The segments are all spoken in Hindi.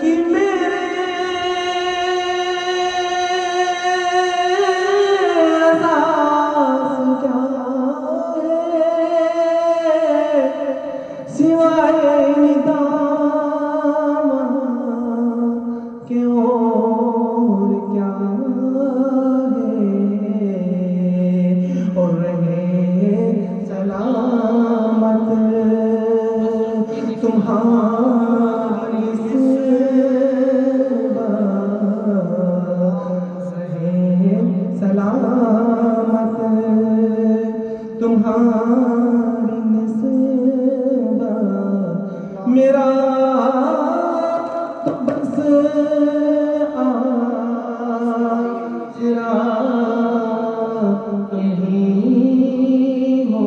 की मेरे एहसास क्या है सिवाय निदामा के और क्या है। और रहे सलामत तुम्हारी रहे सलामत तुम्हारी निस्बत मेरा तो बस आसरा तुम ही हो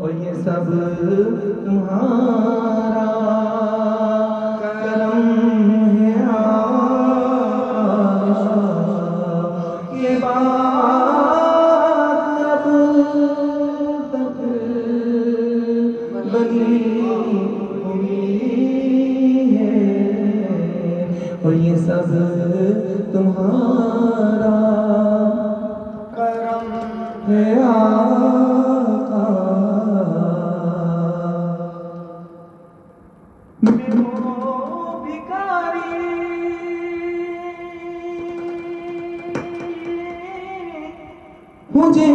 और ये सब तुम्हारा करम है ये बात अब तक बनी हुई है और ये सब तुम्हारा करम है आका। मैं वो भिखारी मुझे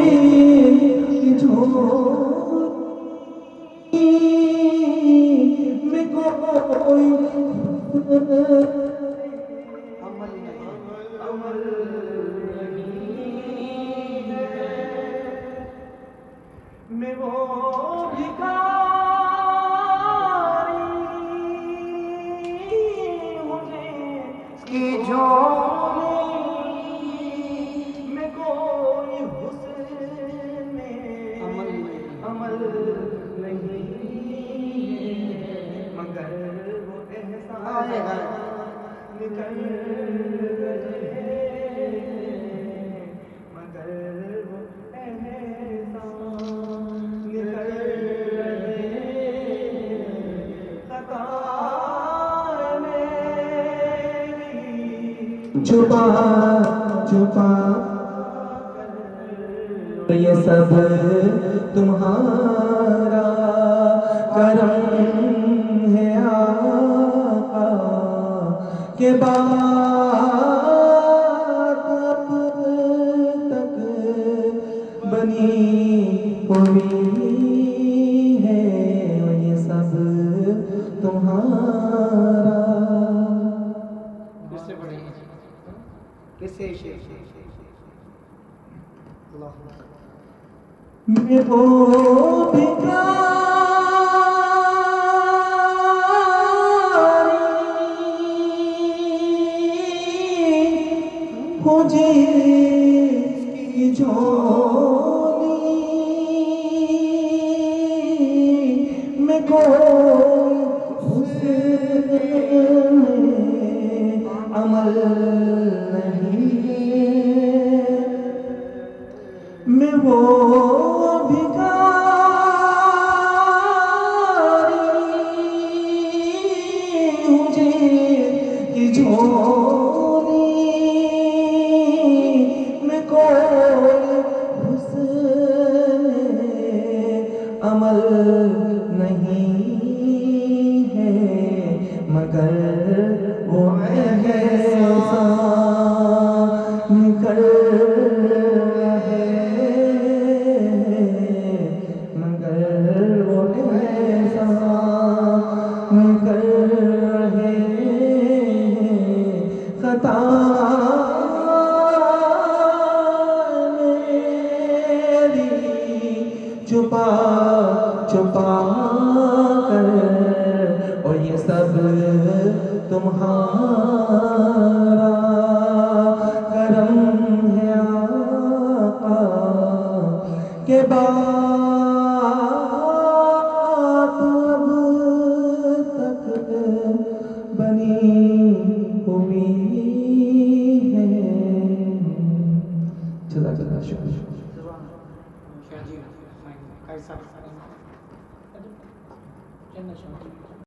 मैं कोई अमल नहीं है। मैं वो भिखारी मुझे की झोली में कोई हुस्न में अमल नहीं है मगर वो एहसास निकल गए मगर वो एहसास निकल गए खता मेरी छुपा छुपा ये सब तुम्हारा करम है आका के बात अब तक बनी हुई है और ये सब तुम्हारा किससे पढ़ेंगे किससे मैं वो भिखारी मुझे की झोली में कोई हुस्न में अमल नहीं है। मैं वो भिखारी मुझे की झोली में कोई हुस्न अमल नहीं है मगर वो एहसास निकल खता मेरी छुपा छुपा कर और ये सब तुम्हारा करम है आका के बात अब तक बनी हुई है। चला चला शुक्रिया।